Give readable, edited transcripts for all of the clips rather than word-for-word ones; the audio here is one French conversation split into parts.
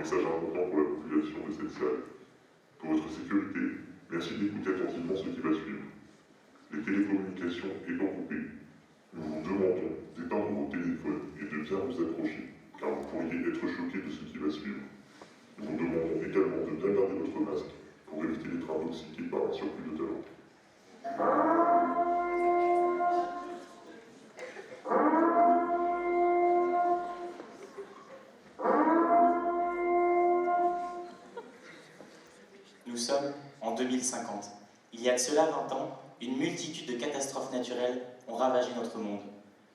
message important pour la population de cette salle. Pour votre sécurité, merci d'écouter attentivement ce qui va suivre. Les télécommunications étant coupées, nous vous demandons d'éteindre vos téléphones et de bien vous accrocher, car vous pourriez être choqué de ce qui va suivre. Nous vous demandons également de bien garder votre masque pour éviter d'être intoxiqué par un surplus de talent. Nous sommes en 2050. Il y a de cela 20 ans, une multitude de catastrophes naturelles ont ravagé notre monde.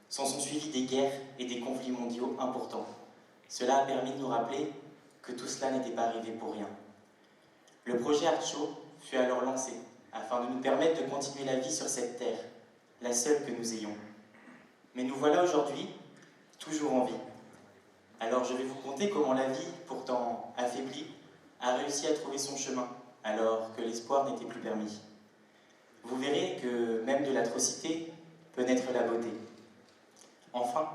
S'en sont suivis des guerres et des conflits mondiaux importants. Cela a permis de nous rappeler que tout cela n'était pas arrivé pour rien. Le projet Artshow fut alors lancé afin de nous permettre de continuer la vie sur cette terre, la seule que nous ayons. Mais nous voilà aujourd'hui, toujours en vie. Alors je vais vous conter comment la vie, pourtant affaiblie, a réussi à trouver son chemin, alors que l'espoir n'était plus permis. Vous verrez que même de l'atrocité peut naître la beauté. Enfin,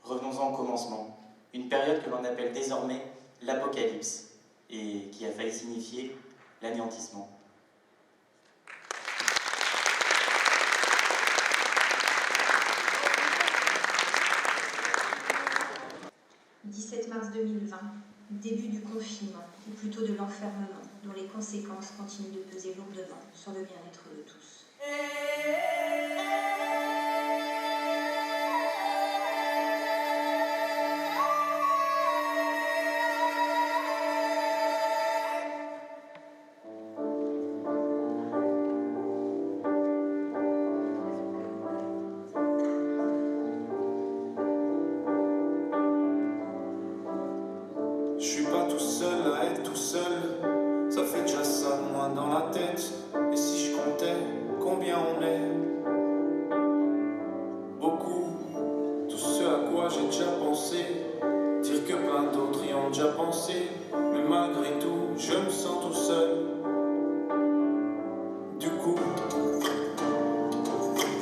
revenons-en au commencement, une période que l'on appelle désormais l'apocalypse, et qui a failli signifier l'anéantissement. « 17 mars 2020, début du confinement, ou plutôt de l'enfermement, dont les conséquences continuent de peser lourdement sur le bien-être de tous. » Je suis pas tout seul à être tout seul, ça fait déjà ça de moins dans la tête. Et si je comptais combien on est, beaucoup, tout ce à quoi j'ai déjà pensé, dire que plein d'autres y ont déjà pensé. Mais malgré tout, je me sens tout seul. Du coup,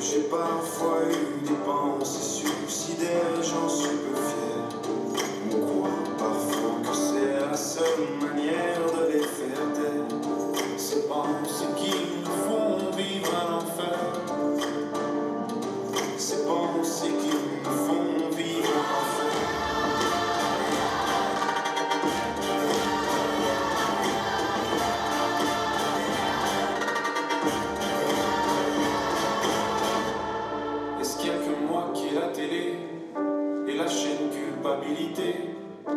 j'ai parfois eu des pensées suicidaires, j'en suis peu fier. On croit parfois que c'est la seule manière de les faire taire. Ces pensées qui nous font vivre un enfer. Ces pensées qui nous font vivre un enfer. Est-ce qu'il y a que moi qui ai la télé et la chaîne culpabilité?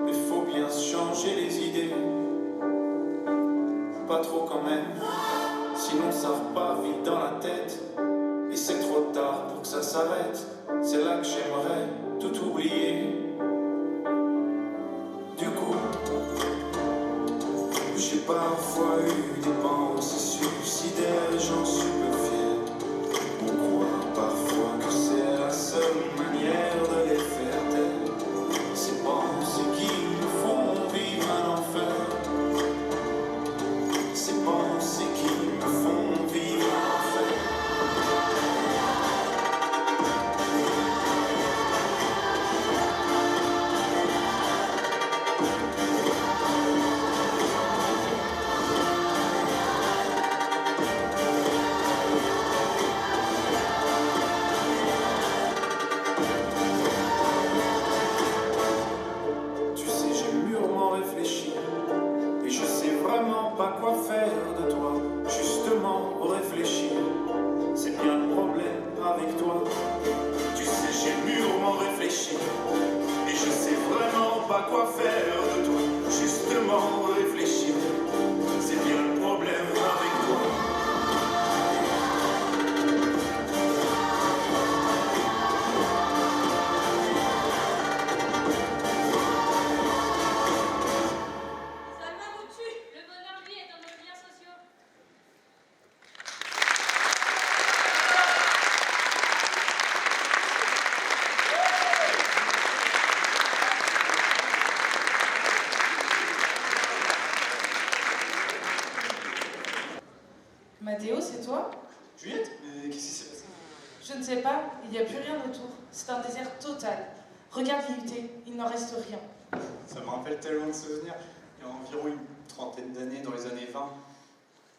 Il faut bien se changer les idées. Pas trop quand même, sinon ça repart vite dans la tête. Et c'est trop tard pour que ça s'arrête. C'est là que j'aimerais tout oublier. Du coup, j'ai parfois eu des pensées suicidaires, j'en suis peu fier. On croit parfois que c'est la seule manière de les faire taire. Ces pensées qui nous font vivre un enfer. Ces pensées qui me font vivre un enfer. Tu sais, j'ai mûrement réfléchi et je sais vraiment pas quoi faire de toi. Justement, réfléchir, c'est bien le problème avec toi. Tu sais, j'ai mûrement réfléchi et je sais vraiment pas quoi faire de toi. Justement, réfléchir, c'est bien le problème avec toi. Seulement vous tue. Le bonheur, lui, est dans nos liens sociaux. Mathéo, c'est toi? Juliette, mais qu'est-ce qui s'est passé? Je ne sais pas, il n'y a plus rien autour. C'est un désert total. Regarde l'IUT, il n'en reste rien. Ça me rappelle tellement de souvenirs. Il y a environ une trentaine d'années, dans les années 20,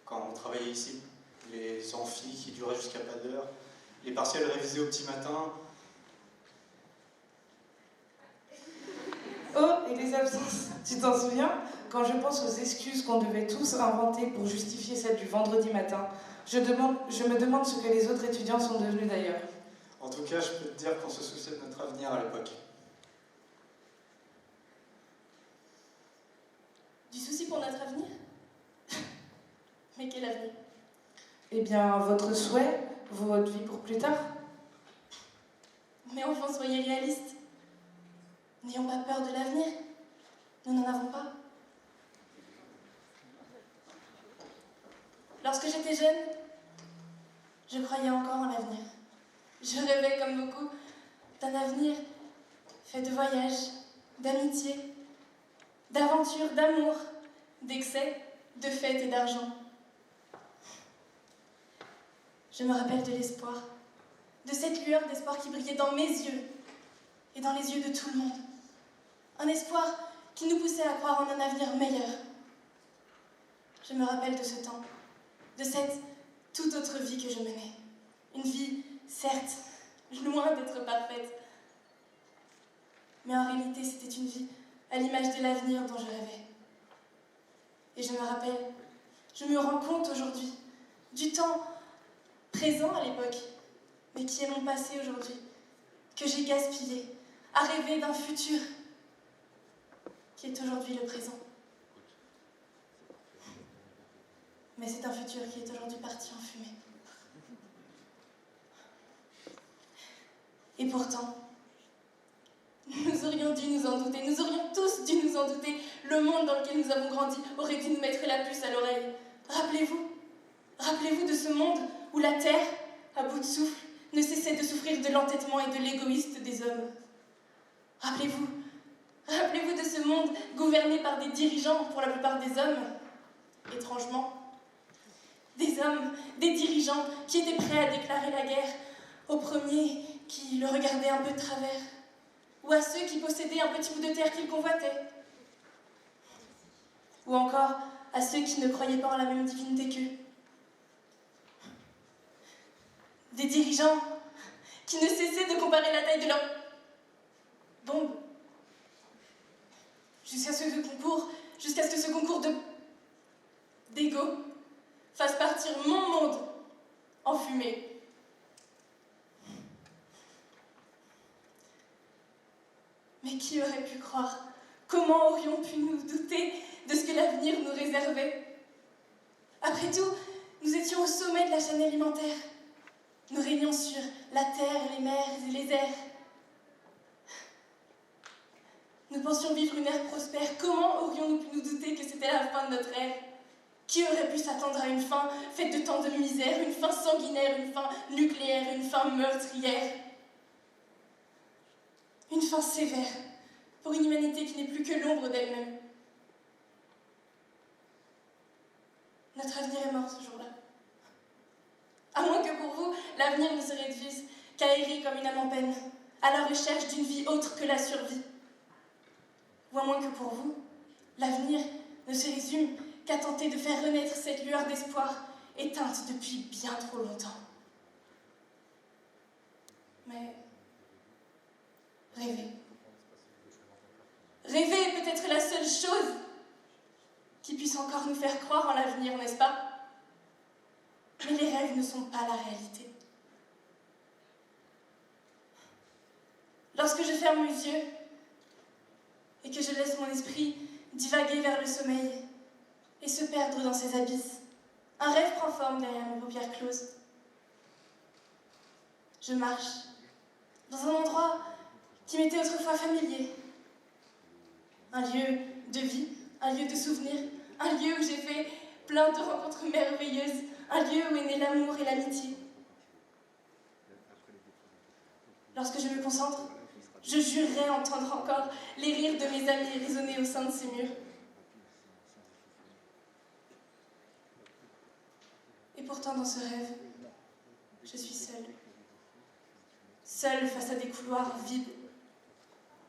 quand on travaillait ici. Les amphis qui duraient jusqu'à pas d'heure, les partiels révisés au petit matin. Oh, et les absences. Tu t'en souviens? Quand je pense aux excuses qu'on devait tous inventer pour justifier celle du vendredi matin, je me demande ce que les autres étudiants sont devenus d'ailleurs. En tout cas, je peux te dire qu'on se souciait de notre avenir à l'époque. Du souci pour notre avenir? Mais quel avenir? Eh bien, votre souhait, votre vie pour plus tard. Mais enfin, soyez réalistes. N'ayons pas peur de l'avenir. Nous n'en avons pas. Lorsque j'étais jeune, je croyais encore en l'avenir. Je rêvais, comme beaucoup, d'un avenir fait de voyages, d'amitié, d'aventures, d'amour, d'excès, de fêtes et d'argent. Je me rappelle de l'espoir, de cette lueur d'espoir qui brillait dans mes yeux et dans les yeux de tout le monde. Un espoir qui nous poussait à croire en un avenir meilleur. Je me rappelle de ce temps, de cette toute autre vie que je menais. Une vie, certes, loin d'être parfaite, mais en réalité, c'était une vie à l'image de l'avenir dont je rêvais. Et je me rappelle, je me rends compte aujourd'hui du temps présent à l'époque, mais qui est mon passé aujourd'hui, que j'ai gaspillé, à rêver d'un futur qui est aujourd'hui le présent. Mais c'est un futur qui est aujourd'hui parti en fumée. Et pourtant, nous aurions dû nous en douter, nous aurions tous dû nous en douter. Le monde dans lequel nous avons grandi aurait dû nous mettre la puce à l'oreille. Rappelez-vous de ce monde où la terre, à bout de souffle, ne cessait de souffrir de l'entêtement et de l'égoïsme des hommes. Rappelez-vous de ce monde gouverné par des dirigeants, pour la plupart des hommes, étrangement. Des hommes, des dirigeants qui étaient prêts à déclarer la guerre aux premiers qui le regardaient un peu de travers, ou à ceux qui possédaient un petit bout de terre qu'ils convoitaient, ou encore à ceux qui ne croyaient pas en la même divinité qu'eux. Des dirigeants qui ne cessaient de comparer la taille de leurs bombes jusqu'à ce que ce concours d'ego fasse partir mon monde en fumée. Mais qui aurait pu croire? Comment aurions pu nous douter de ce que l'avenir nous réservait? Après tout, nous étions au sommet de la chaîne alimentaire. Nous régnions sur la terre, les mers et les airs. Nous pensions vivre une ère prospère. Comment aurions-nous pu nous douter que c'était la fin de notre ère? Qui aurait pu s'attendre à une fin faite de tant de misère, une fin sanguinaire, une fin nucléaire, une fin meurtrière? Une fin sévère pour une humanité qui n'est plus que l'ombre d'elle-même. Notre avenir est mort ce jour-là. À moins que pour vous, l'avenir ne se réduise qu'à errer comme une âme en peine, à la recherche d'une vie autre que la survie. Ou à moins que pour vous, l'avenir ne se résume qu'à tenter de faire renaître cette lueur d'espoir éteinte depuis bien trop longtemps. Mais rêver. Rêver est peut-être la seule chose qui puisse encore nous faire croire en l'avenir, n'est-ce pas? Mais les rêves ne sont pas la réalité. Lorsque je ferme mes yeux et que je laisse mon esprit divaguer vers le sommeil et se perdre dans ses abysses, un rêve prend forme derrière mes paupières closes. Je marche dans un endroit qui m'était autrefois familier. Un lieu de vie, un lieu de souvenirs, un lieu où j'ai fait plein de rencontres merveilleuses, un lieu où est né l'amour et l'amitié. Lorsque je me concentre, je jurerais entendre encore les rires de mes amis résonner au sein de ces murs. Et pourtant, dans ce rêve, je suis seule. Seule face à des couloirs vides.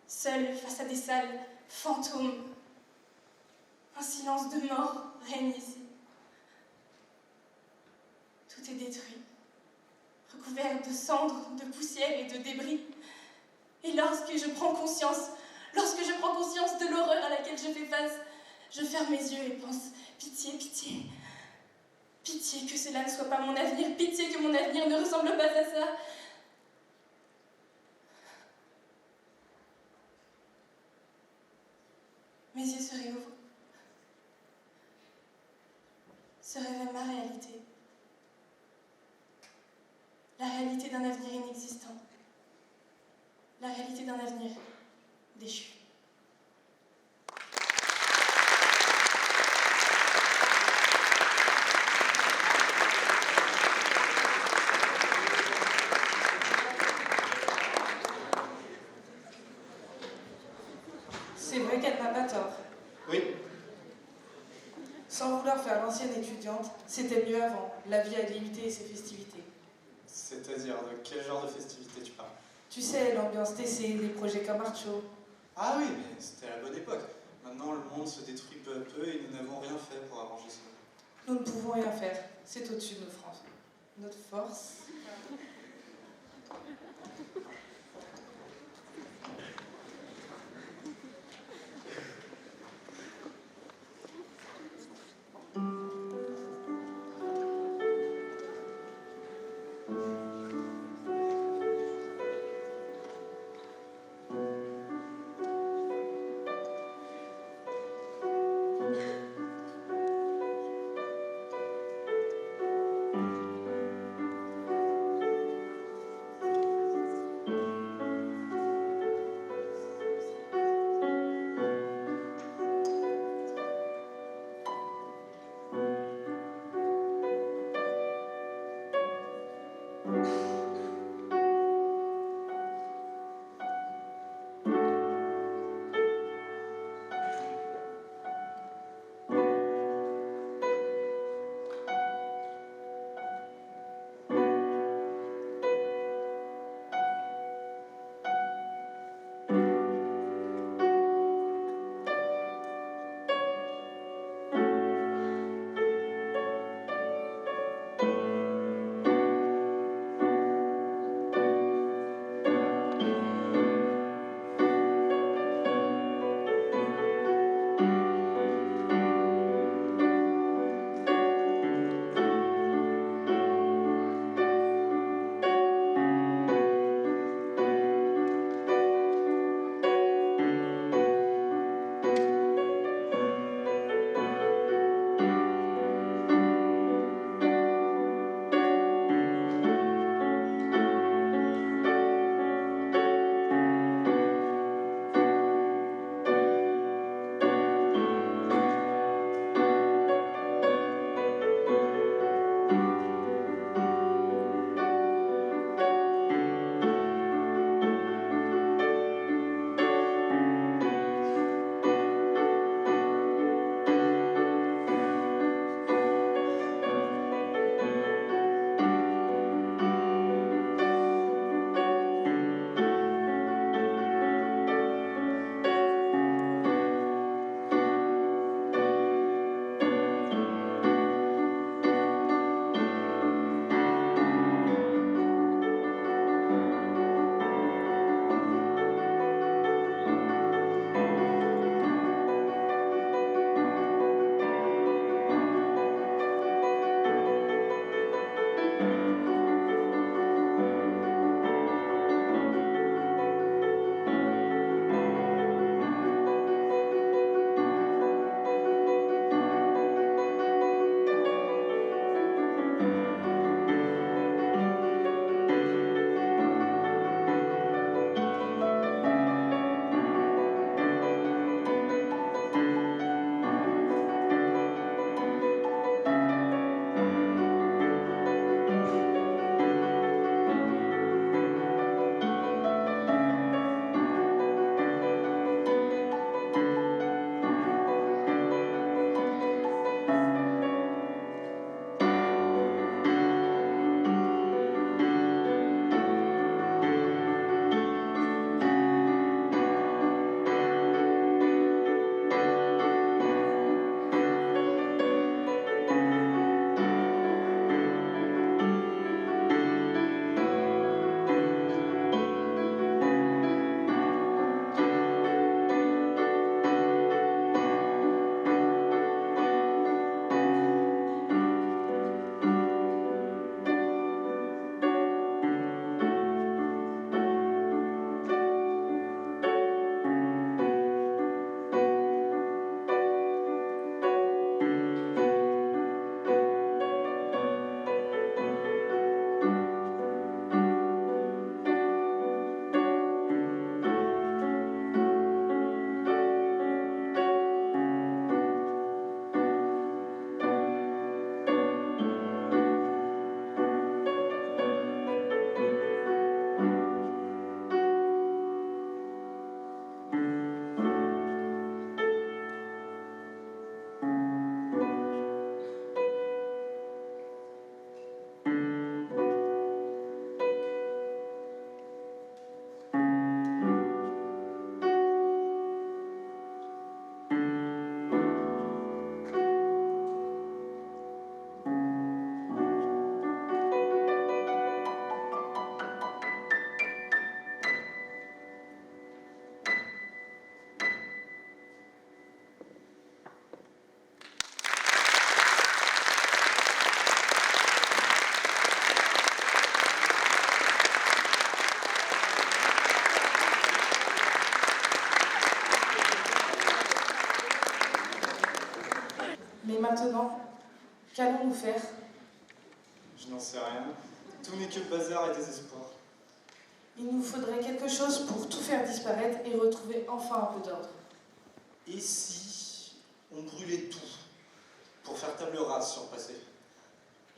Seule face à des salles fantômes. silence de mort règne ici. Tout est détruit, recouvert de cendres, de poussière et de débris. Et lorsque je prends conscience de l'horreur à laquelle je fais face, je ferme mes yeux et pense, pitié, pitié, pitié que cela ne soit pas mon avenir, pitié que mon avenir ne ressemble pas à ça. Mes yeux se réouvrent. Se révèle ma réalité. La réalité d'un avenir inexistant. La réalité d'un avenir déchu. C'est vrai qu'elle n'a pas tort. Oui, Sans vouloir faire l'ancienne étudiante, c'était mieux avant, la vie à l'IUT et ses festivités. c'est-à-dire de quel genre de festivité tu parles? Tu sais, l'ambiance TC, les projets comme Art Show. Ah oui, mais c'était à la bonne époque. Maintenant, le monde se détruit peu à peu et nous n'avons rien fait pour arranger ça. Nous ne pouvons rien faire, c'est au-dessus de notre force. Qu'allons-nous faire? Je n'en sais rien. Tout n'est que bazar et désespoir. Il nous faudrait quelque chose pour tout faire disparaître et retrouver enfin un peu d'ordre. Et si on brûlait tout pour faire table rase sur le passé?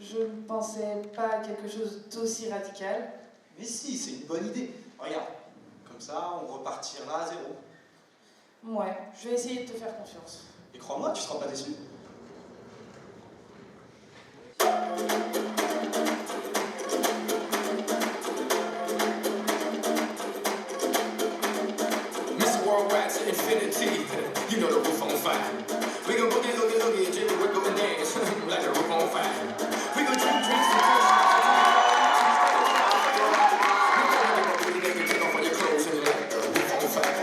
Je ne pensais pas à quelque chose d'aussi radical. Mais si, c'est une bonne idée. Regarde, comme ça, on repartira à zéro. Ouais, je vais essayer de te faire confiance. Et crois-moi, tu seras pas déçu. Worldwide to infinity, you know the roof on fire. We gon' boogie, loogie, loogie, jiggle, wiggle, and dance like the roof on fire. We gon' drink drinks and push. Take off all your clothes and let the roof on fire.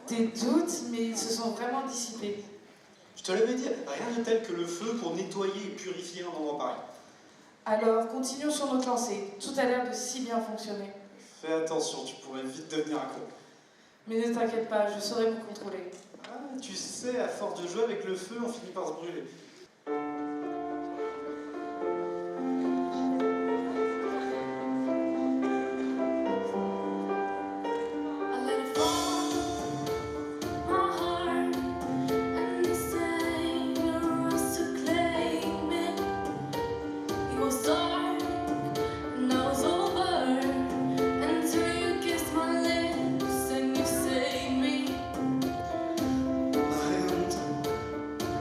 Des doutes, mais ils se sont vraiment dissipés. Je te l'avais dit, rien de tel que le feu pour nettoyer et purifier un endroit pareil. Alors, continuons sur notre lancée. Tout a l'air de si bien fonctionner. Fais attention, tu pourrais vite devenir accro. Mais ne t'inquiète pas, je saurai me contrôler. Ah, tu sais, à force de jouer avec le feu, on finit par se brûler.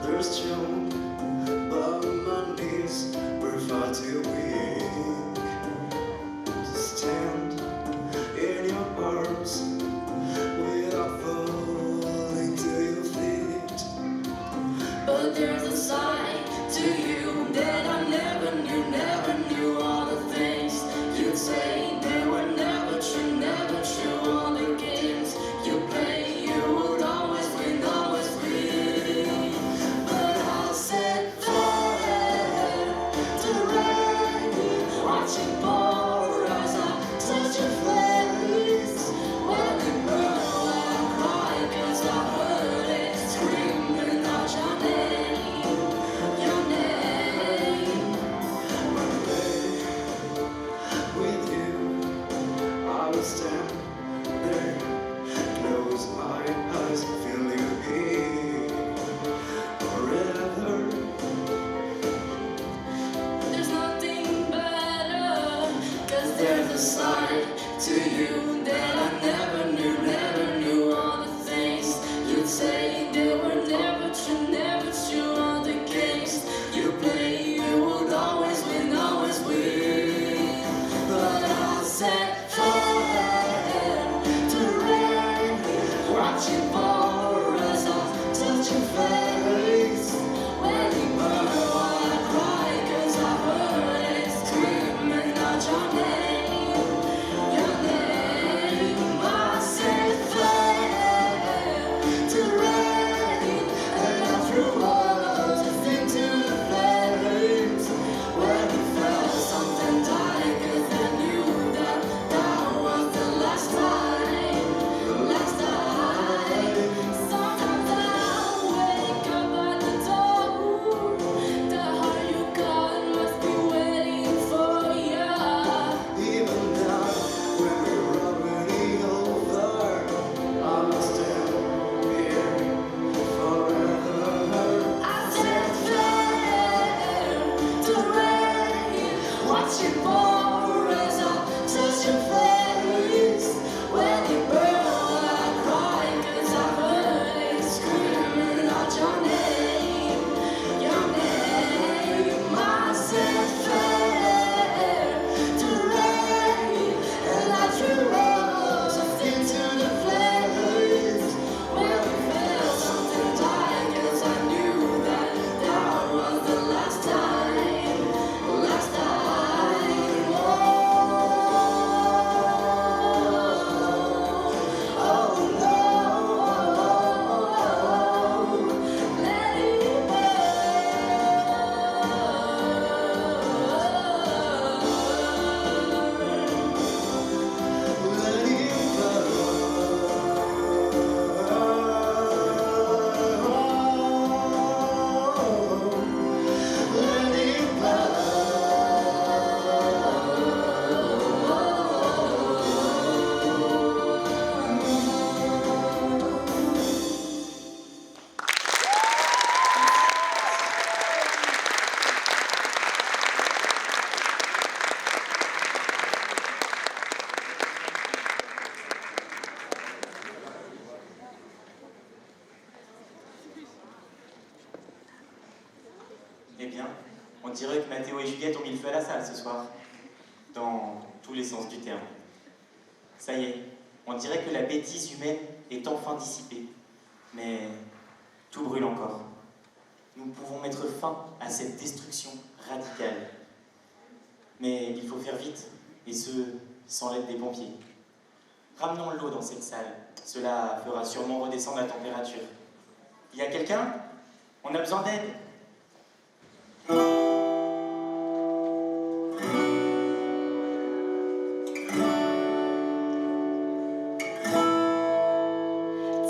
First you But there's a side to you that I never knew all the things you'd say. They were never true, all the games you play. You would always win, always win. But I'll set fire to the rain, watching pour as I touch your face. When it burns, I cry 'cause I heard it screaming out your name, your name. One day with you, I will stand there, close my eyes, feel you here forever. There's nothing better, 'cause there's a side to you that I never knew all the things you'd say. They were never true, all the games you play. You would always win, always win. But I'll set fire to the rain, watching pour as I touch your face. When you burn, I cry 'cause I heard it screaming out your name, your name. I set fire to the rain, and I threw us into the flames. When we felt something die, 'cause I knew that that was the last time, the last time. Sometimes I wake up at the door, the heart you got must be waiting for ya. Even now, when we're already over, I'll stand here forever. I set fire to the rain, watch it pour as I touch your face. When you burn, I cry 'cause I heard it screaming out your name, your name. I set fire to the rain, and I threw us into the flames. When we felt something die, 'cause I knew that that was the last time, last time. Oh, oh no, let it burn, let it Eh bien, on dirait que Mathéo et Juliette ont mis le feu à la salle ce soir, dans tous les sens du terme. Ça y est, on dirait que la bêtise humaine est enfin dissipée, mais tout brûle encore. Nous pouvons mettre fin à cette destruction radicale. Mais il faut faire vite, et ce, sans l'aide des pompiers. Ramenons l'eau dans cette salle, cela fera sûrement redescendre la température. Il y a quelqu'un? On a besoin d'aide.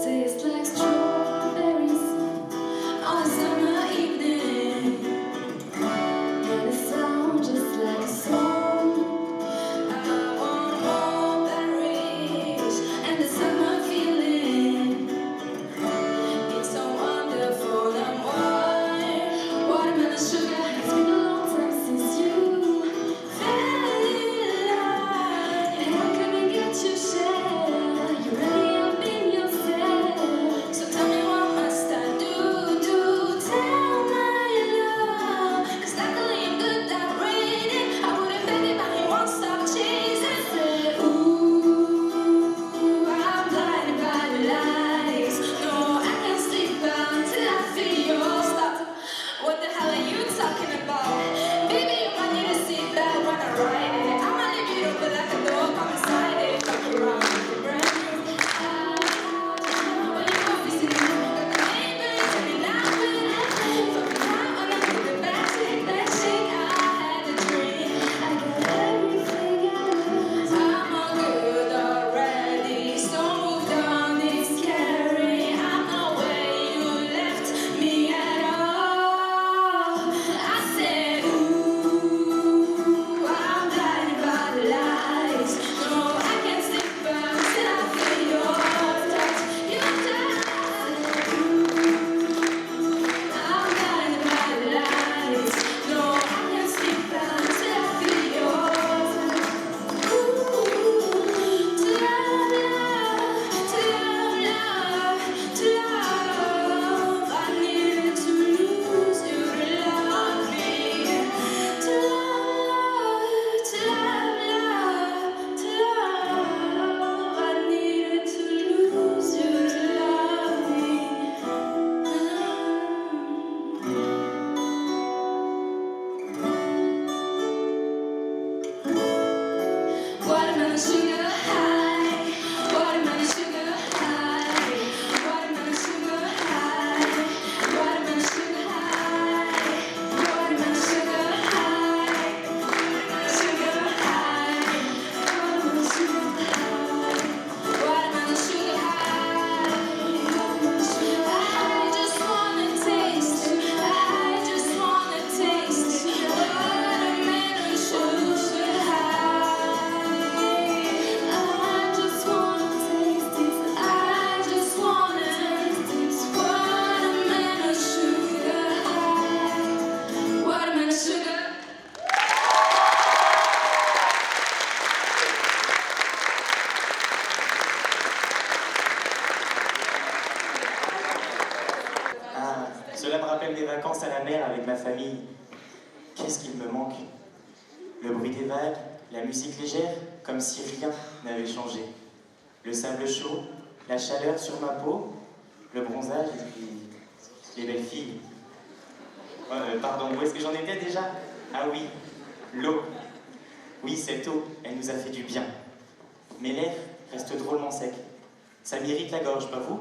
tastes like strawberries on a summer evening, and it sounds just like a song. I want more berries and the summer feeling. It's so wonderful and why watermelon sugar has Cela me rappelle mes vacances à la mer avec ma famille. Qu'est-ce qu'il me manque? Le bruit des vagues, la musique légère, comme si rien n'avait changé. Le sable chaud, la chaleur sur ma peau, le bronzage et puis les belles filles. Pardon, où est-ce que j'en étais déjà? Ah oui, l'eau. Oui, cette eau, elle nous a fait du bien. Mais l'air reste drôlement sec. Ça m'irrite la gorge, pas vous?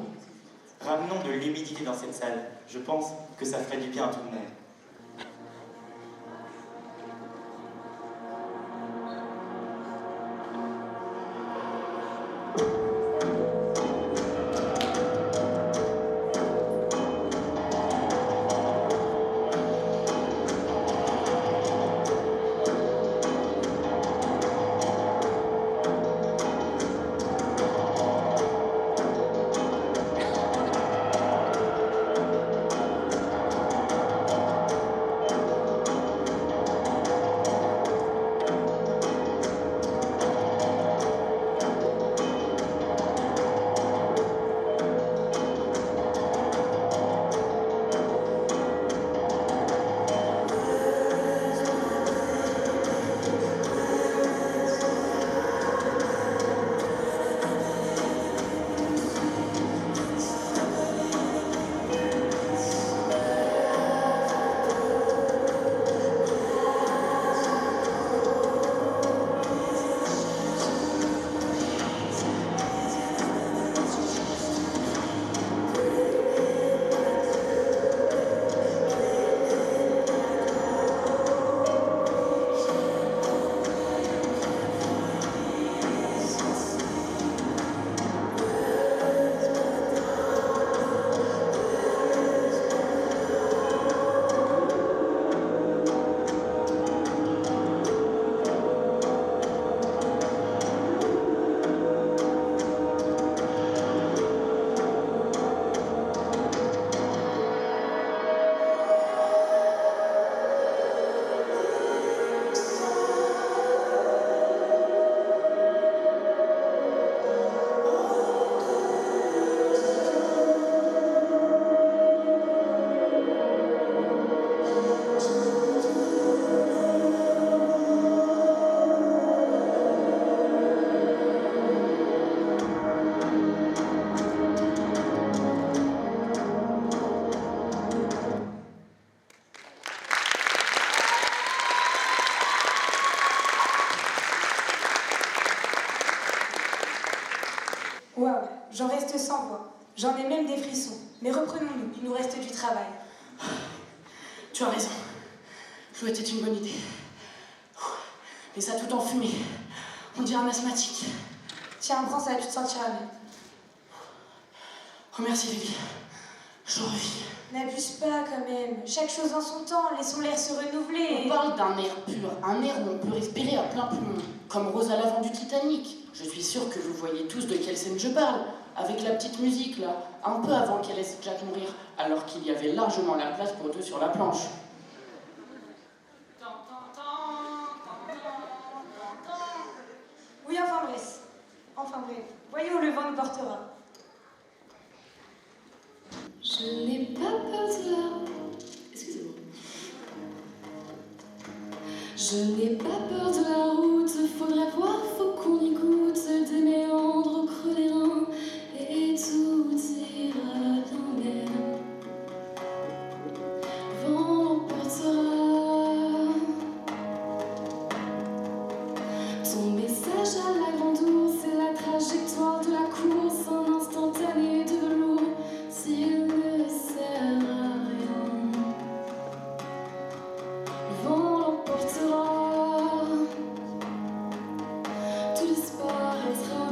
Ramenons de l'humidité dans cette salle. Je pense que ça ferait du bien à tout le monde. Waouh, j'en reste sans voix. J'en ai même des frissons. Mais reprenons-nous, il nous reste du travail. Tu as raison. L'eau était une bonne idée. Mais ça a tout enfumé. On dirait un asthmatique. Tiens, prends ça, tu te sentiras mieux. Oh merci Lily. Je revis. N'abuse pas quand même. Chaque chose en son temps, laissons l'air se renouveler. On parle d'un air pur, un air où on peut respirer à plein poumon, comme Rose à l'avant du Titanic. Je suis sûre que vous voyez tous de quelle scène je parle, avec la petite musique là, un peu avant qu'elle laisse Jack mourir, alors qu'il y avait largement la place pour deux sur la planche. Oui, enfin bref. Voyons où le vent nous portera. Je n'ai pas peur de la route. Excusez-moi. Je n'ai pas peur de la route. Faudrait voir, faut qu'on y goûte. Des méandres au creux des reins. Et tout ira bien même. Vent l'emportera. Ton message à la grande ours. C'est la trajectoire de la course. Un instantané de velours. S'il ne sert à rien, le vent l'emportera, tout disparaîtra.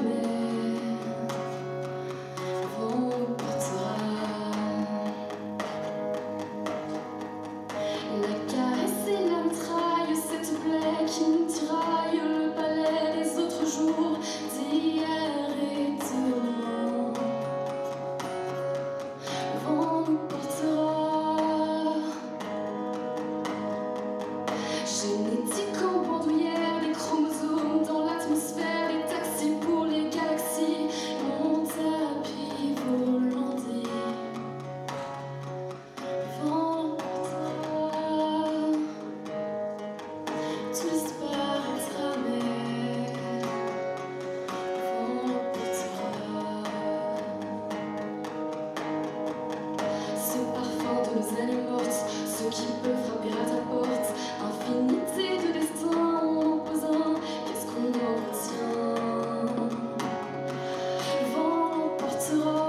qui peut frapper à ta porte. Infinité de destins en opposant, qu'est-ce qu'on en retient? Le vent l'emportera.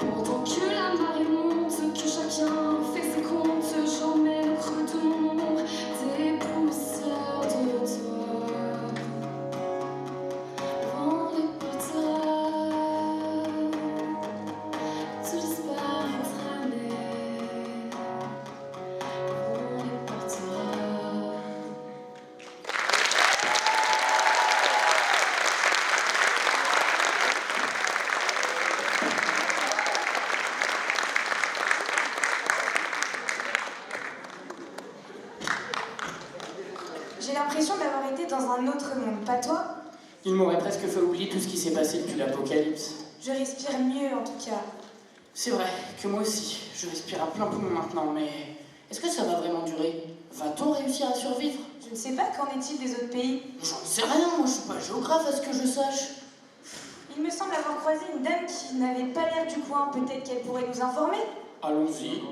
Pendant que la marée monte, que chacun fait ses comptes, j'en mets le creux de mon ombre, des poussières de toi. Le vent les portera. Tout disparaîtra, mais le vent les portera. J'ai l'impression d'avoir été dans un autre monde, pas toi? Il m'aurait presque fait oublier tout ce qui s'est passé depuis l'apocalypse. Je respire mieux en tout cas. C'est vrai que moi aussi, je respire à plein poumon maintenant, mais est-ce que ça va vraiment durer? Va-t-on réussir à survivre? Je ne sais pas, qu'en est-il des autres pays? J'en sais rien, moi je suis pas géographe à ce que je sache. Il me semble avoir croisé une dame qui n'avait pas l'air du coin, peut-être qu'elle pourrait nous informer? Allons-y.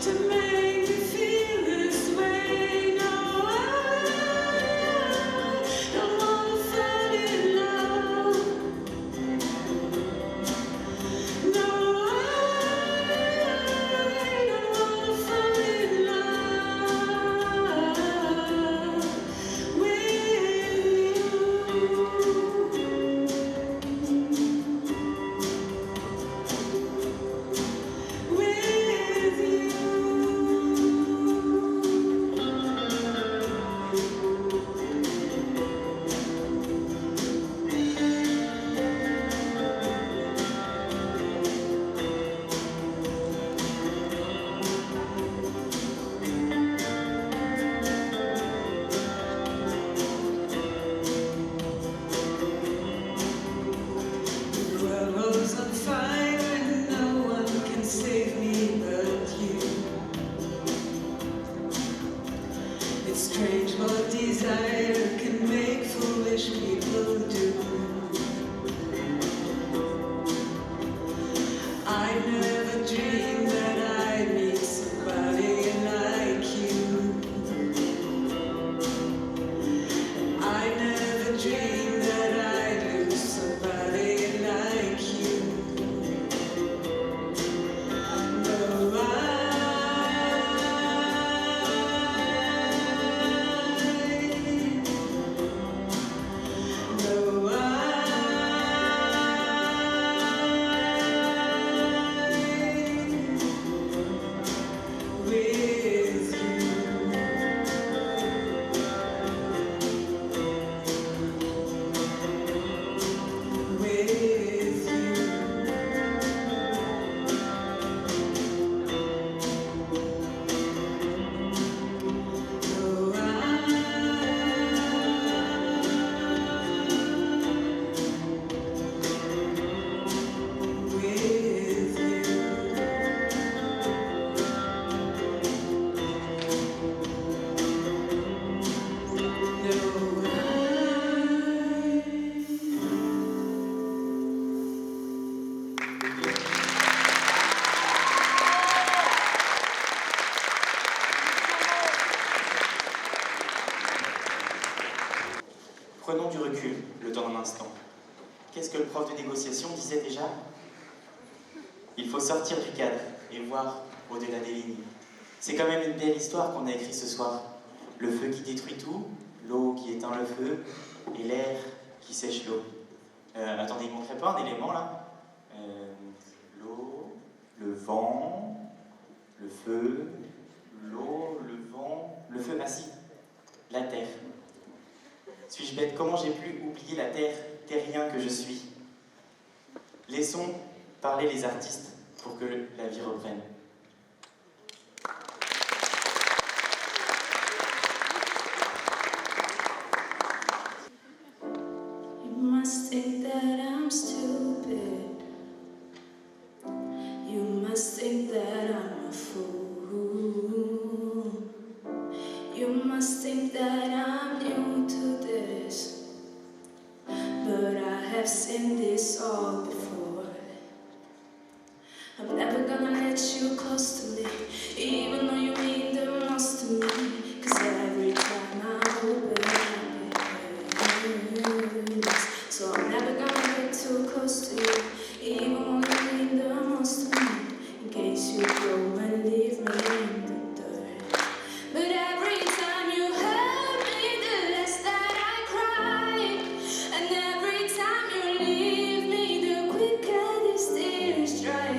To make faut sortir du cadre et voir au-delà des lignes. C'est quand même une belle histoire qu'on a écrite ce soir. Le feu qui détruit tout, l'eau qui éteint le feu, et l'air qui sèche l'eau. Attendez, il ne manquerait pas un élément là. L'eau, le vent, le feu, l'eau, le vent, le feu, ah si, la terre. Suis-je bête? Comment j'ai pu oublier la terre, terrien que je suis? Laissons parler les artistes pour que la vie reprenne. You must think that I'm stupid. You must think that I'm a fool. You must think that I'm new to this. But I have seen this all before. I'm never gonna let you close to me, even though you mean the most to me. 'Cause every time I open up, so I'm never gonna get too close to you, even when you mean the most to me. In case you go and leave me in the dirt. But every time you hurt me, the less that I cry. And every time you leave me, the quicker these tears dry.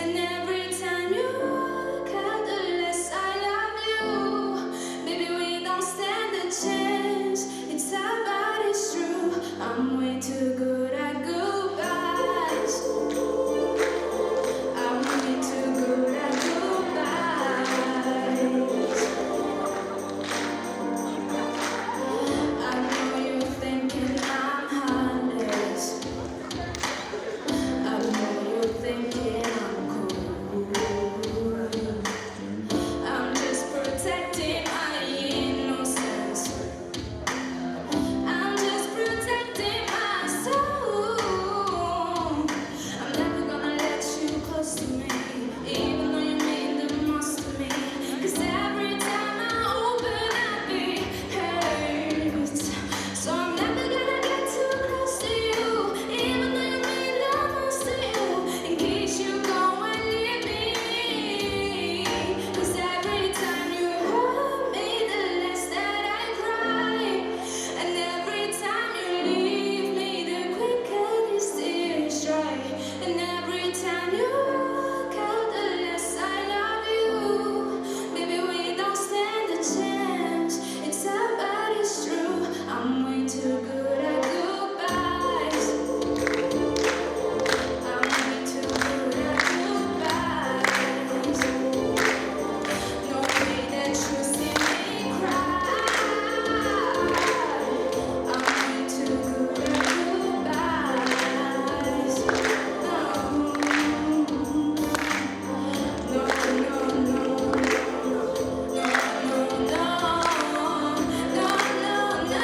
And every time you walk out, the less I love you. Baby, we don't stand a chance. It's sad, but it's true. I'm way too good at goodbyes. I'm way too good at goodbyes. I know you're thinking I'm heartless. I know you're thinking I'm cool. I'm just protecting my innocence. I'm just protecting my soul. I'm never gonna let you close to me, even though you mean the most to me. 'Cause every time I open up, it hurts. So I'm never gonna get too close to you, even though you mean the most to you. In case you go and leave me. 'Cause every time you hurt me, the less that I cry. And every time you leave me, the quicker these tears dry. And every time you walk out, the less I love you. Baby, we don't stand a chance. It's sad, but it's true. I'm way too good at goodbyes. I'm way too good at goodbyes. No way that you see me cry. I'm way too good at goodbyes. No, no, no, no,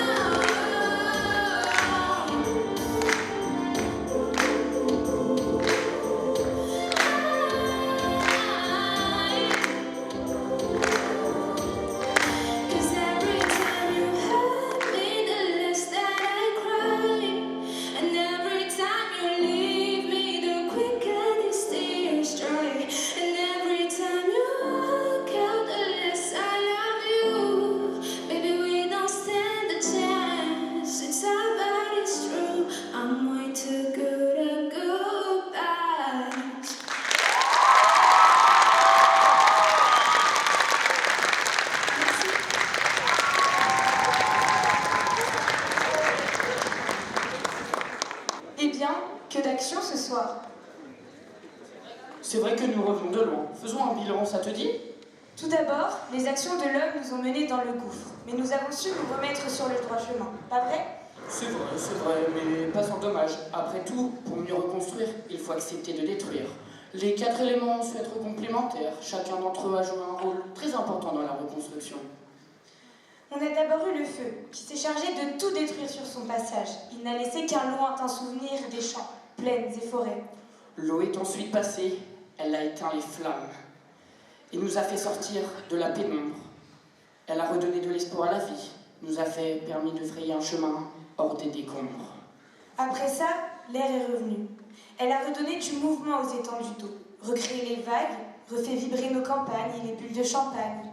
Cause every time you hurt me, the less that I cry. And every time you leave me, the quicker these tears dry. And every time you walk out, the less I love you. Baby, we don't stand a chance. It's sad, but it's true. I'm way too good at goodbyes. Eh bien, que d'action ce soir. C'est vrai que nous revenons de loin. Faisons un bilan, ça te dit? Tout d'abord, les actions de l'homme nous ont menés dans le gouffre, mais nous avons su nous remettre sur le droit chemin, pas vrai? C'est vrai, mais pas sans dommage. Après tout, pour mieux reconstruire, il faut accepter de détruire. Les 4 éléments ont su être complémentaires. Chacun d'entre eux a joué un rôle très important dans la reconstruction. On a d'abord eu le feu, qui s'est chargé de tout détruire sur son passage. Il n'a laissé qu'un lointain souvenir des champs, plaines et forêts. L'eau est ensuite passée, elle a éteint les flammes et nous a fait sortir de la pénombre. Elle a redonné de l'espoir à la vie, nous a permis de frayer un chemin hors des décombres. Après ça, l'air est revenu. Elle a redonné du mouvement aux étendues d'eau, recréé les vagues, refait vibrer nos campagnes et les bulles de champagne.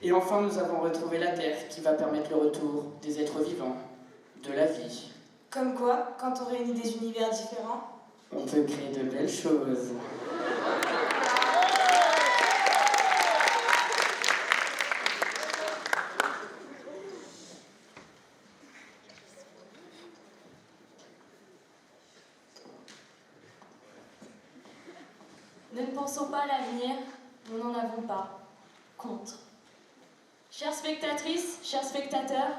Et enfin, nous avons retrouvé la Terre qui va permettre le retour des êtres vivants, de la vie. Comme quoi, quand on réunit des univers différents, on peut créer de belles choses. Ne pensons pas à l'avenir, nous n'en avons pas. Contre. Chères spectatrices, chers spectateurs,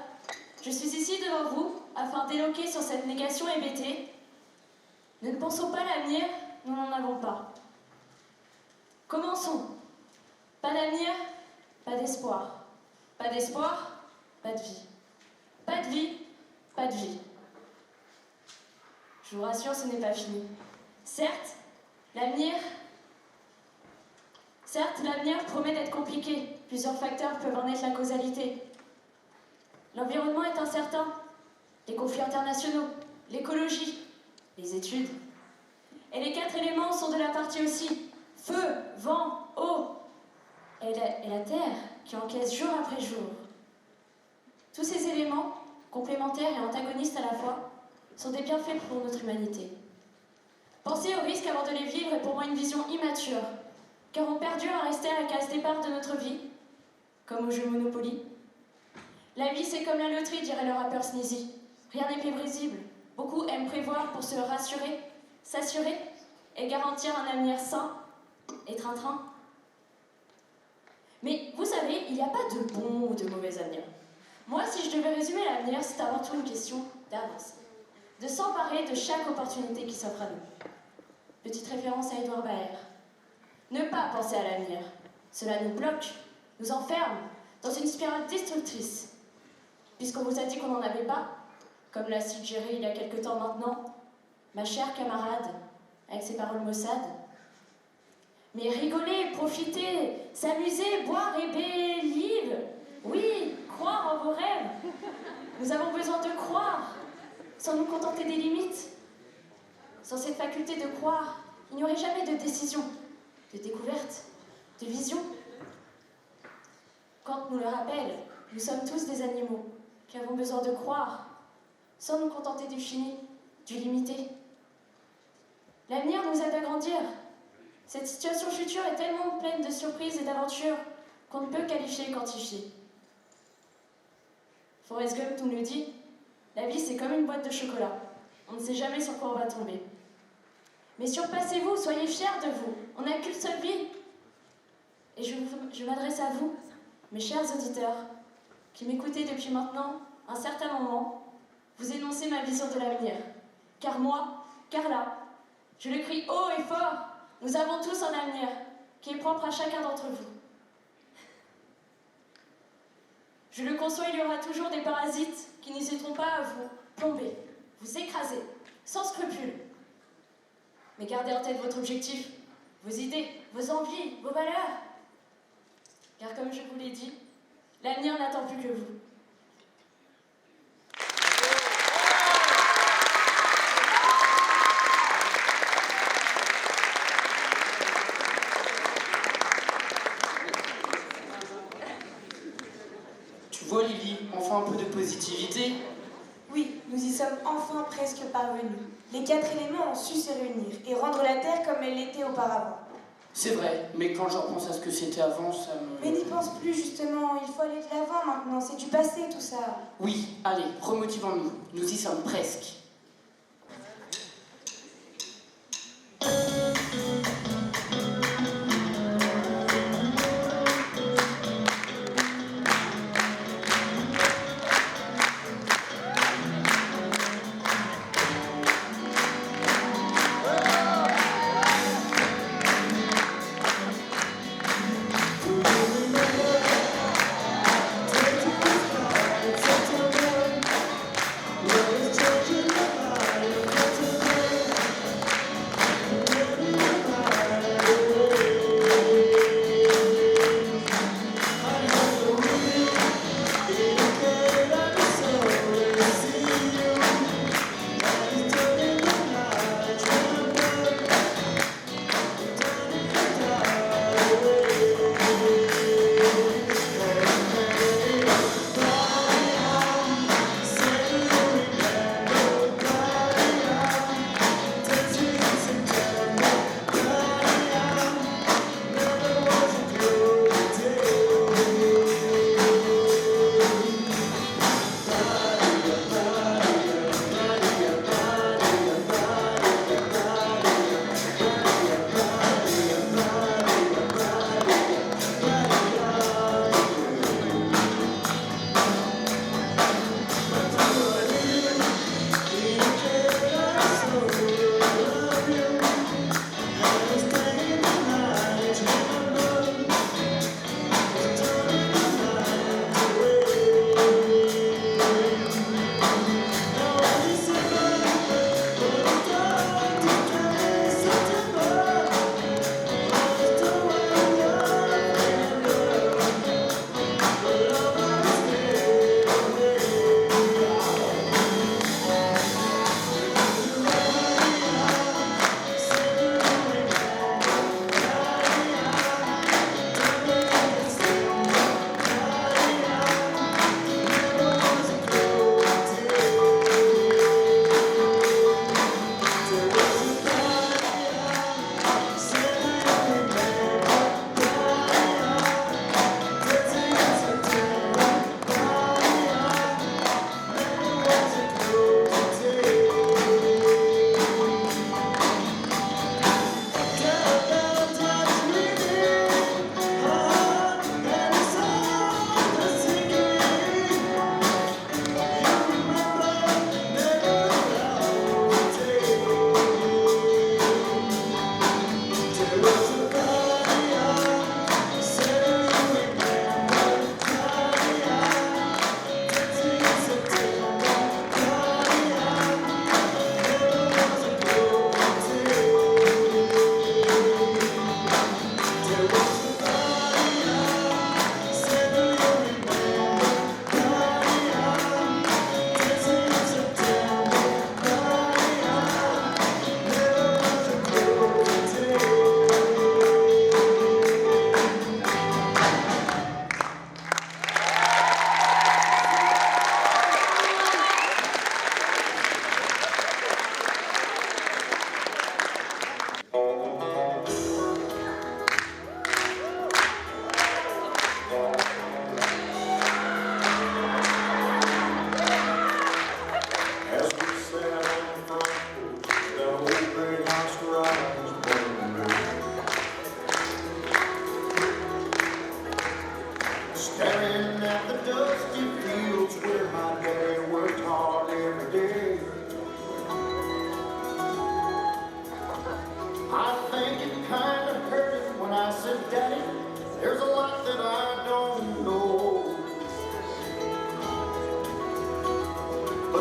je suis ici devant vous afin d'éloquer sur cette négation hébétée. Ne pensons pas à l'avenir, nous n'en avons pas. Commençons. Pas d'avenir, pas d'espoir. Pas d'espoir, pas de vie. Pas de vie, pas de vie. Je vous rassure, ce n'est pas fini. Certes, l'avenir promet d'être compliqué. Plusieurs facteurs peuvent en être la causalité. L'environnement est incertain. Les conflits internationaux, l'écologie, les études. Et les 4 éléments sont de la partie aussi. Feu, vent, eau. Et la terre qui encaisse jour après jour. Tous ces éléments, complémentaires et antagonistes à la fois, sont des bienfaits pour notre humanité. Penser aux risques avant de les vivre est pour moi une vision immature, car on perdure à rester à la case départ de notre vie, comme au jeu Monopoly. La vie, c'est comme la loterie, dirait le rappeur Sneezy. Rien n'est prévisible. Beaucoup aiment prévoir pour se rassurer, s'assurer et garantir un avenir sain et train-train. Mais vous savez, il n'y a pas de bon ou de mauvais avenir. Moi, si je devais résumer l'avenir, c'est avant tout une question d'avance. De s'emparer de chaque opportunité qui s'offre à nous. Petite référence à Edouard Baer. Ne pas penser à l'avenir. Cela nous bloque, nous enferme dans une spirale destructrice. Puisqu'on vous a dit qu'on n'en avait pas, comme l'a suggéré il y a quelque temps maintenant, ma chère camarade, avec ses paroles maussades. Mais rigoler, profiter, s'amuser, boire et live. Oui, croire en vos rêves. Nous avons besoin de croire, sans nous contenter des limites. Sans cette faculté de croire, il n'y aurait jamais de décision, de découverte, de vision. Kant nous le rappelle, nous sommes tous des animaux qui avons besoin de croire, sans nous contenter du fini, du limité. L'avenir nous aide à grandir. Cette situation future est tellement pleine de surprises et d'aventures qu'on ne peut qualifier et quantifier. Forrest Gump nous le dit, la vie c'est comme une boîte de chocolat. On ne sait jamais sur quoi on va tomber. Mais surpassez-vous, soyez fiers de vous. On n'a qu'une seule vie. Et je m'adresse à vous, mes chers auditeurs, qui m'écoutez depuis maintenant un certain moment, vous énoncez ma vision de l'avenir. Car moi, Carla, je le crie haut et fort, nous avons tous un avenir qui est propre à chacun d'entre vous. Je le conçois, il y aura toujours des parasites qui n'hésiteront pas à vous plomber, vous écraser, sans scrupule. Mais gardez en tête votre objectif, vos idées, vos envies, vos valeurs. Car comme je vous l'ai dit, l'avenir n'attend plus que vous. Tu vois Lily, enfin un peu de positivité. Oui, nous y sommes enfin presque parvenus. Les 4 éléments ont su se réunir et rendre la Terre comme elle l'était auparavant. C'est vrai, mais quand je repense à ce que c'était avant, ça me... Mais n'y pense plus justement, il faut aller de l'avant maintenant, c'est du passé tout ça. Oui, allez, remotivons-nous, nous y sommes presque. Changing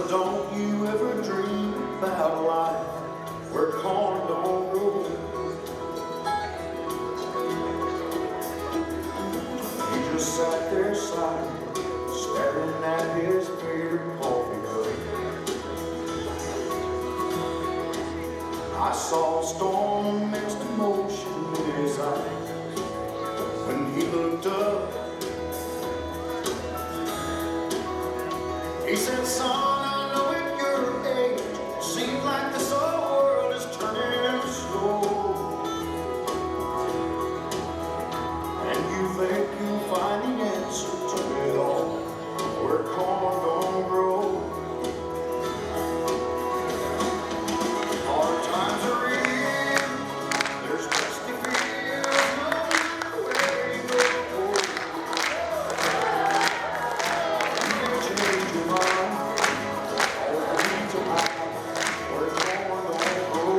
don't you ever dream about a life where corn don't grow. He just sat there silent, staring at his favorite coffee cup. I saw a storm mixed emotion in his eyes when he looked up. He said, son, I know at your age, seems like this whole world is turning slow. And you think you'll find the answer to it all, where corn don't grow. Hard times are real, there's best to feel, no matter where you go. You can change your mind, all the needs of life, where corn don't grow.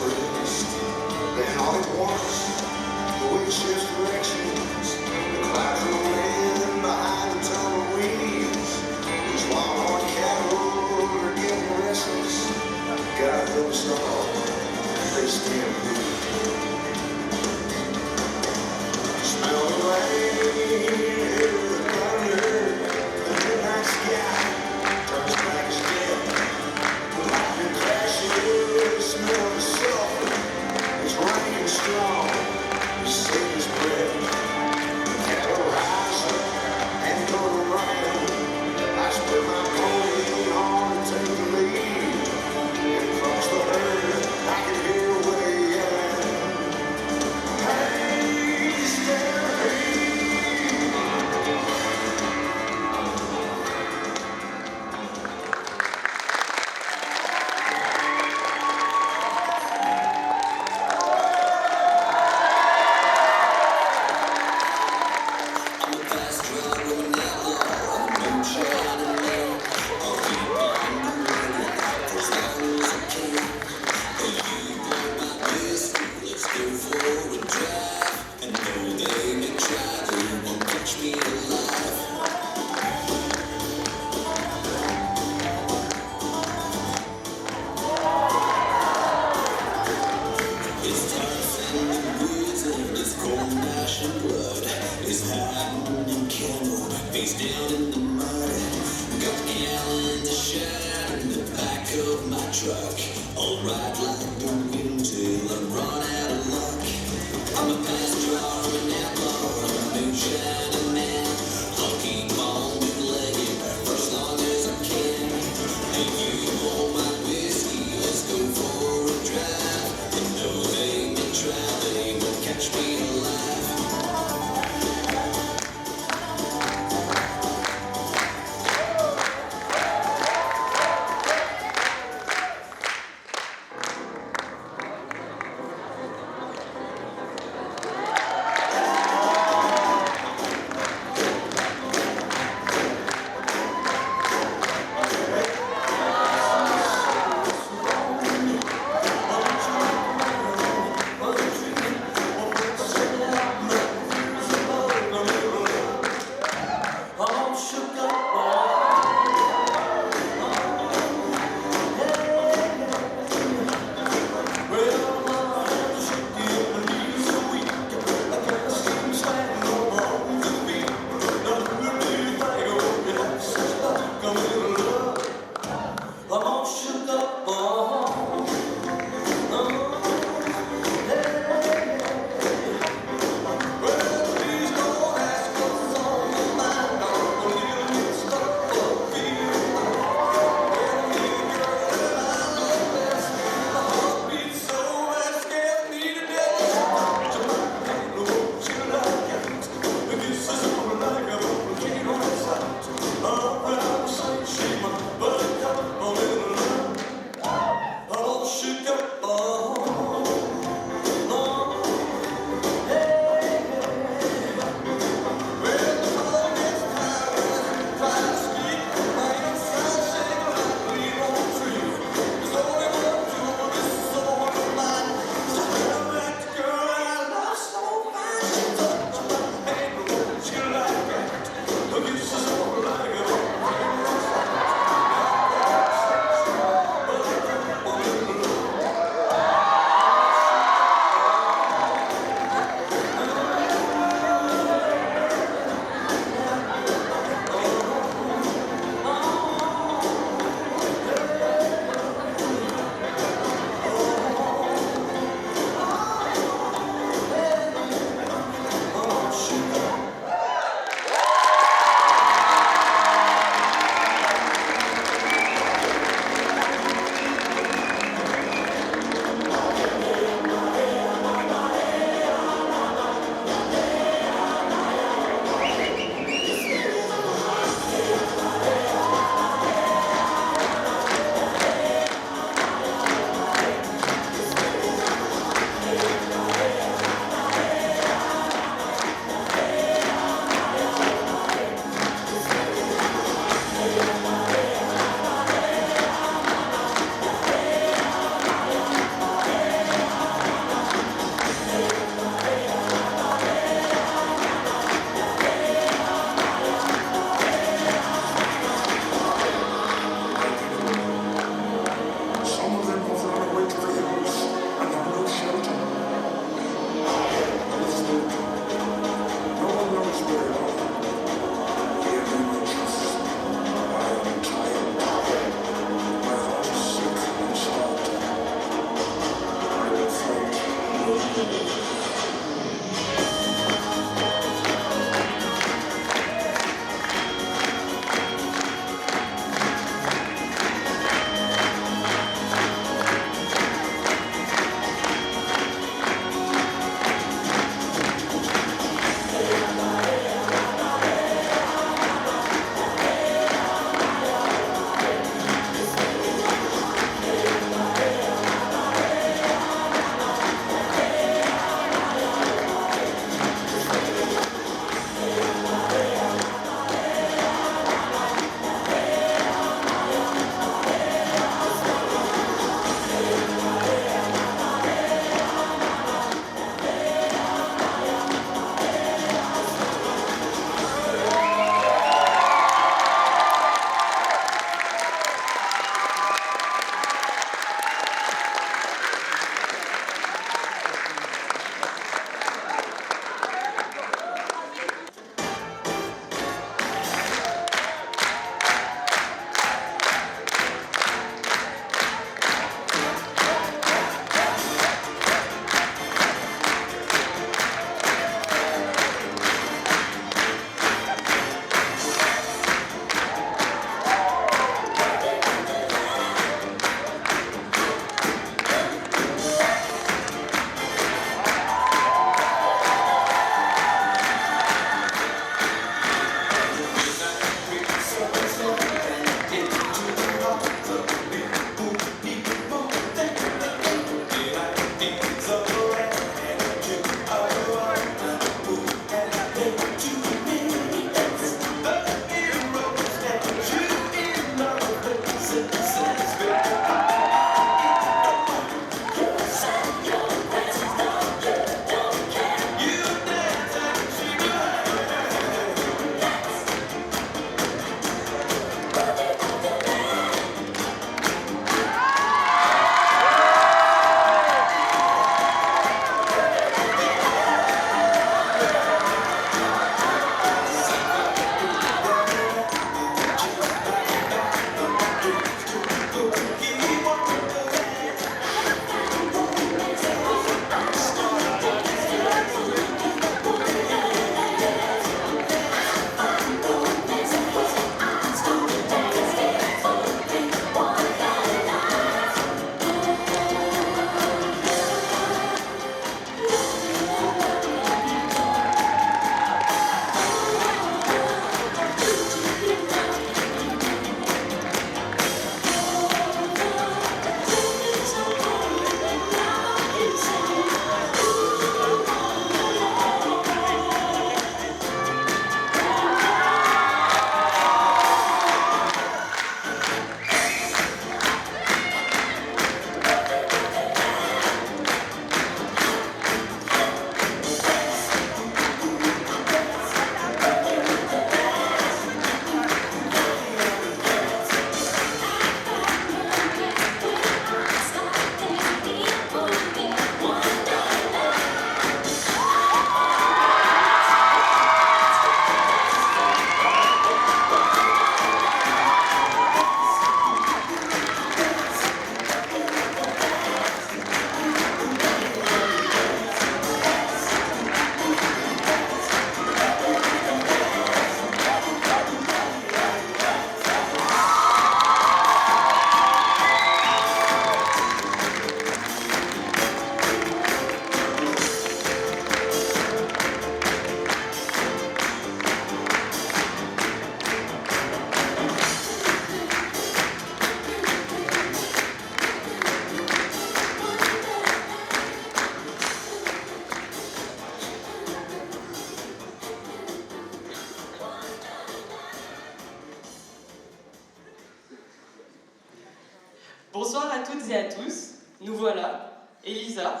et à tous, nous voilà, Elisa,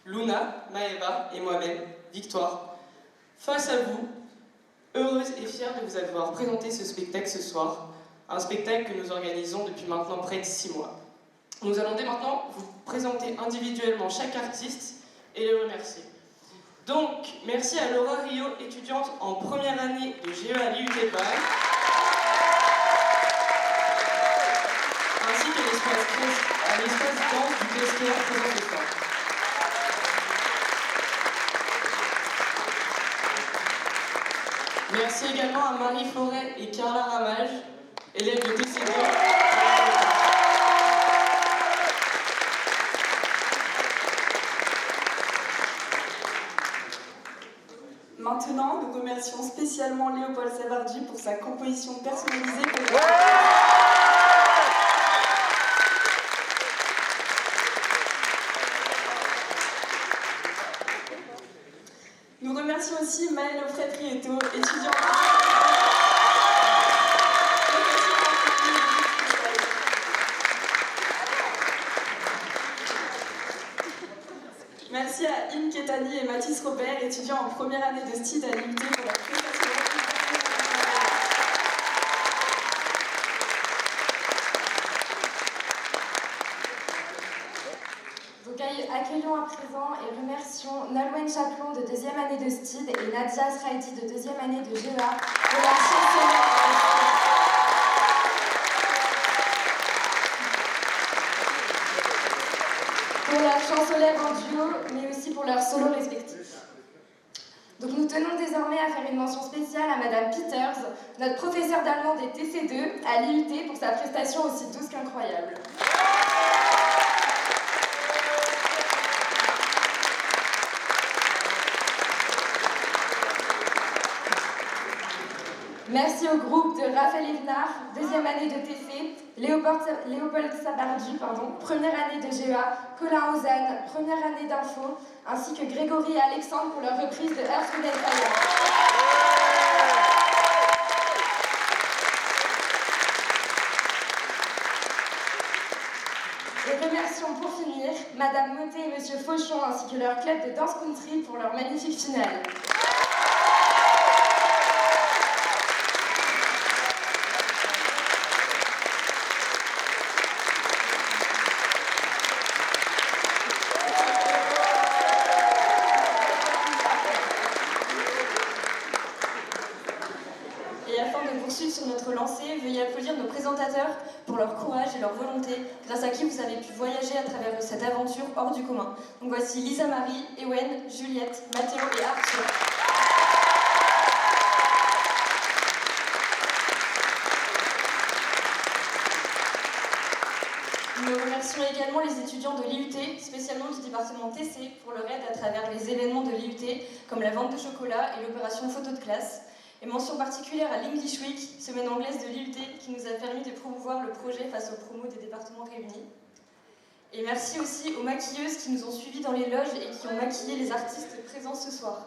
Luna, Maëva et moi-même, Victoire, face à vous, heureuse et fière de vous avoir présenté ce spectacle ce soir, un spectacle que nous organisons depuis maintenant près de 6 mois. Nous allons dès maintenant vous présenter individuellement chaque artiste et les remercier. Donc, merci à Laura Rio, étudiante en première année de GE à l'IUT Paris, ainsi qu'à l'espace danse du PSPR présent ce soir. Merci également à Marie Forêt et Carla Ramage, élèves de TC2. Maintenant, nous remercions spécialement Léopold Savardi pour sa composition personnalisée pour les... Nous remercions aussi Maëlle Frey-Prieto, étudiant Merci à Im Ketani et Mathis Robert, étudiants en première année de STID à l'IUT pour leur prestation. Donc accueillons à présent et remercions Nolwenn Chaplon de 2e année de STID et Nadia Sraidi de 2e année de GEA pour leur chansonnette en duo, mais aussi pour leurs solos respectifs. Donc nous tenons désormais à faire une mention spéciale à Madame Peters, notre professeure d'allemand des TC2 à l'IUT pour sa prestation aussi douce qu'incroyable. Merci au groupe de Raphaël Evenard, 2e année de TC, Léopold Sabardu, première année de GEA, Colin Ozanne, première année d'Info, ainsi que Grégory et Alexandre pour leur reprise de Earth, Wind & Fire. Et remercions pour finir Madame Motet et Monsieur Fauchon ainsi que leur club de danse country pour leur magnifique finale. Sur notre lancée, veuillez applaudir nos présentateurs pour leur courage et leur volonté, grâce à qui vous avez pu voyager à travers cette aventure hors du commun. Donc voici Lisa Marie, Ewen, Juliette, Mathéo et Arthur. Nous remercions également les étudiants de l'IUT, spécialement du département TC, pour leur aide à travers les événements de l'IUT, comme la vente de chocolat et l'opération photo de classe. Et mention particulière à l'English Week, semaine anglaise de l'IUT, qui nous a permis de promouvoir le projet face aux promos des départements réunis. Et merci aussi aux maquilleuses qui nous ont suivis dans les loges et qui ont maquillé les artistes présents ce soir.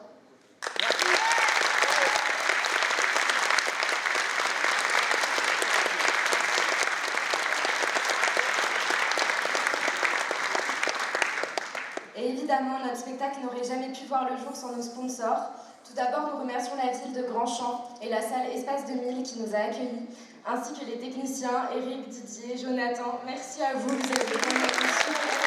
Et évidemment, notre spectacle n'aurait jamais pu voir le jour sans nos sponsors. Tout d'abord, nous remercions la ville de Grandchamp et la salle Espace 2000 qui nous a accueillis, ainsi que les techniciens Eric, Didier, Jonathan. Merci à vous, vous avez vraiment été super.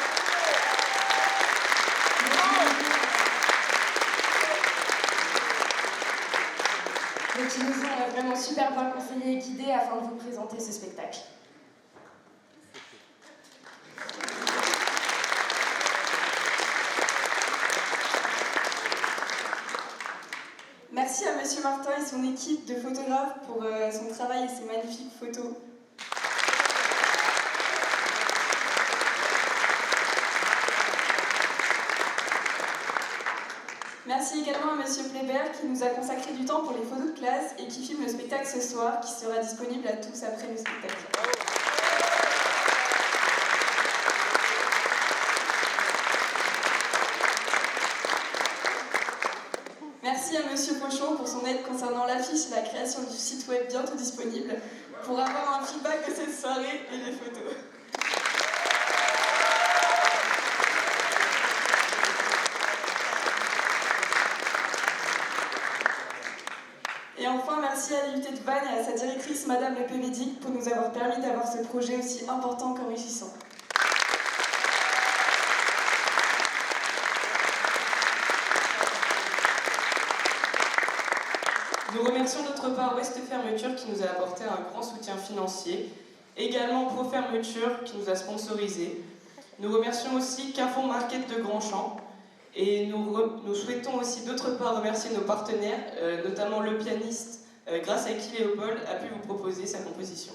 Donc, ils nous ont vraiment super bien conseillés et guidés afin de vous présenter ce spectacle. Merci à Monsieur Martin et son équipe de photographes pour son travail et ses magnifiques photos. Merci également à Monsieur Plébert qui nous a consacré du temps pour les photos de classe et qui filme le spectacle ce soir, qui sera disponible à tous après le spectacle. Merci à Monsieur Pochon pour son aide concernant l'affiche et la création du site web bientôt disponible, pour avoir un feedback de cette soirée et les photos. remercier à l'IUT de Vannes et à sa directrice, Madame Le Pévédic, pour nous avoir permis d'avoir ce projet aussi important qu'enrichissant. Nous remercions d'autre part Ouest Fermeture qui nous a apporté un grand soutien financier, également Pro Fermeture qui nous a sponsorisés. Nous remercions aussi Carrefour Market de Grandchamp et nous souhaitons aussi d'autre part remercier nos partenaires, notamment le pianiste, grâce à qui Léopold a pu vous proposer sa composition.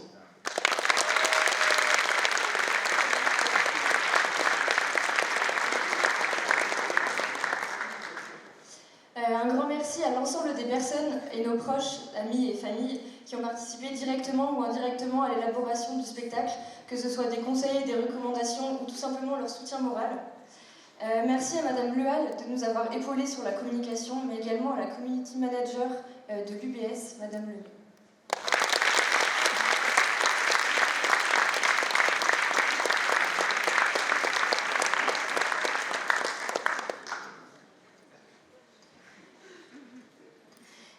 Un grand merci à l'ensemble des personnes et nos proches, amis et familles qui ont participé directement ou indirectement à l'élaboration du spectacle, que ce soit des conseils, des recommandations ou tout simplement leur soutien moral. Merci à Madame Lehal de nous avoir épaulés sur la communication, mais également à la community manager de l'UBS, Madame Lehal.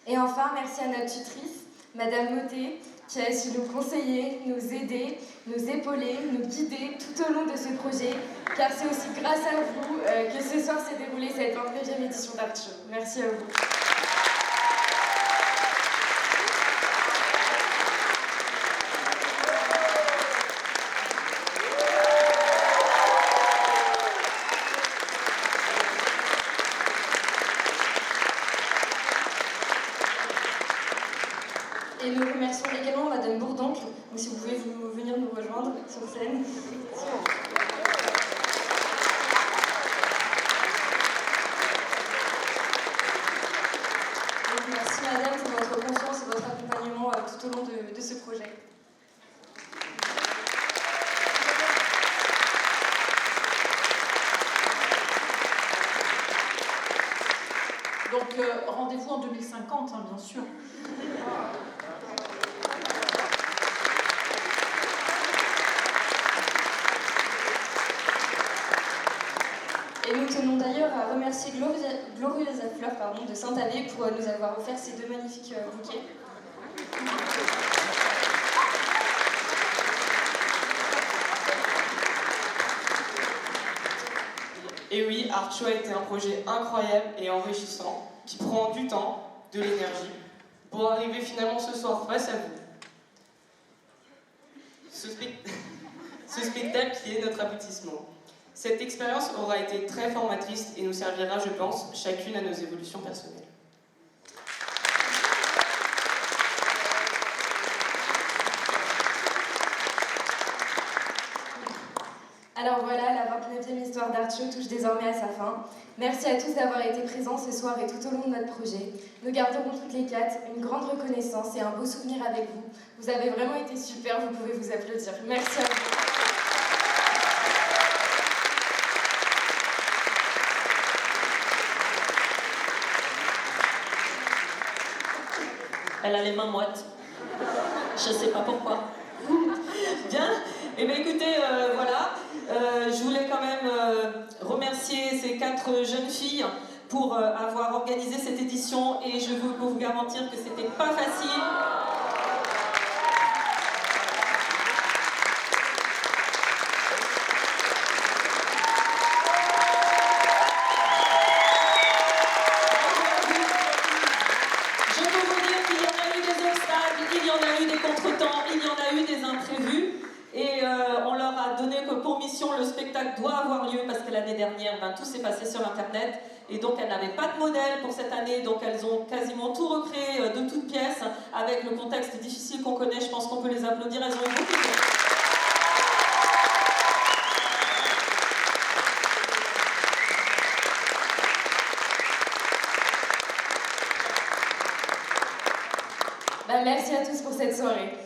Et enfin, merci à notre tutrice, Madame Motet, qui a su nous conseiller, nous aider, nous épauler, nous guider tout au long de ce projet, car c'est aussi grâce à vous que ce soir s'est déroulée cette 29e édition d'Art Show. Merci à vous. Et nous remercions également Madame Bourdoncle, donc si vous pouvez venir nous rejoindre sur scène. Donc, merci Madame pour votre confiance et votre accompagnement tout au long de ce projet. Donc rendez-vous en 2050, hein, bien sûr. Et nous tenons d'ailleurs à remercier Glorieuse Fleur de Saint-Avé pour nous avoir offert ces deux magnifiques bouquets. Et oui, Art Show a été un projet incroyable et enrichissant, qui prend du temps, de l'énergie, pour arriver finalement ce soir face à vous. Ce spectacle qui est notre aboutissement. Cette expérience aura été très formatrice et nous servira, je pense, chacune à nos évolutions personnelles. Alors voilà, la 29e histoire d'Art Show touche désormais à sa fin. Merci à tous d'avoir été présents ce soir et tout au long de notre projet. Nous garderons toutes les quatre une grande reconnaissance et un beau souvenir avec vous. Vous avez vraiment été super, vous pouvez vous applaudir. Merci à vous. Elle a les mains moites. Je sais pas pourquoi. Bien. Eh bien écoutez, voilà. Je voulais quand même remercier ces 4 jeunes filles pour avoir organisé cette édition et je peux vous garantir que c'était pas facile. Doit avoir lieu parce que l'année dernière, tout s'est passé sur Internet et donc elles n'avaient pas de modèle pour cette année, donc elles ont quasiment tout recréé de toutes pièces avec le contexte difficile qu'on connaît. Je pense qu'on peut les applaudir, elles ont eu beaucoup de... Merci à tous pour cette soirée.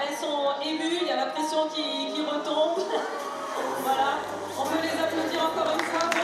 Elles sont émues, il y a la pression qui retombe. Voilà, on peut les applaudir encore une fois.